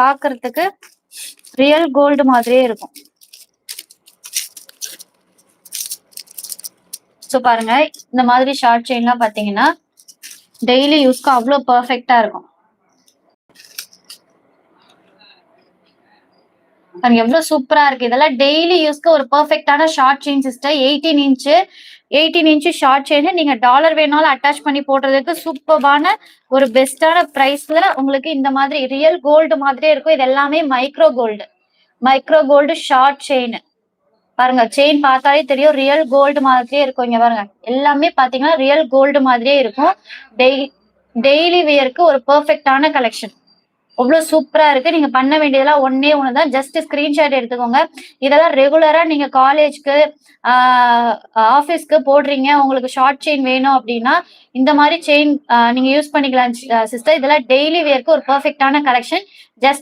பாக்குறதுக்கு real gold மாதிரியே இருக்கும். ஸோ பாருங்க, இந்த மாதிரி ஷார்ட் செயின்லாம் பாத்தீங்கன்னா டெய்லி யூஸ்க்கு அவ்வளோ பர்ஃபெக்டா இருக்கும். பாருங்க எவ்வளவு சூப்பரா இருக்கு. இதெல்லாம் டெய்லி யூஸ்க்கு ஒரு பர்ஃபெக்டான short chain sister. 18 inch short chain. நீங்க டாலர் வேணாலும் அட்டாச் பண்ணி போடுறதுக்கு சூப்பரான ஒரு பெஸ்டான பிரைஸ்ல உங்களுக்கு இந்த மாதிரி ரியல் கோல்டு மாதிரியே இருக்கும். இது எல்லாமே மைக்ரோ கோல்டு ஷார்ட் செயின். பாருங்க, செயின் பார்த்தாலே தெரியும் ரியல் கோல்டு மாதிரியே இருக்கும். இங்க பாருங்க, எல்லாமே பாத்தீங்கன்னா ரியல் கோல்டு மாதிரியே இருக்கும். டெய்லி வியருக்கு ஒரு பெர்ஃபெக்டான கலெக்ஷன். அவ்வளவு சூப்பரா இருக்கு. நீங்க பண்ண வேண்டியதெல்லாம் ஒன்னே ஒண்ணுதான், ஜஸ்ட் ஸ்கிரீன்ஷாட் எடுத்துக்கோங்க. இதெல்லாம் ரெகுலரா நீங்க காலேஜ்க்கு ஆபீஸ்க்கு போடுறீங்க, உங்களுக்கு ஷார்ட் செயின் வேணும் அப்படின்னா இந்த மாதிரி செயின் நீங்க யூஸ் பண்ணிக்கலாம் சிஸ்டர். இதெல்லாம் டெய்லி வியருக்கு ஒரு பெர்ஃபெக்டான கலெக்ஷன். ஜஸ்ட்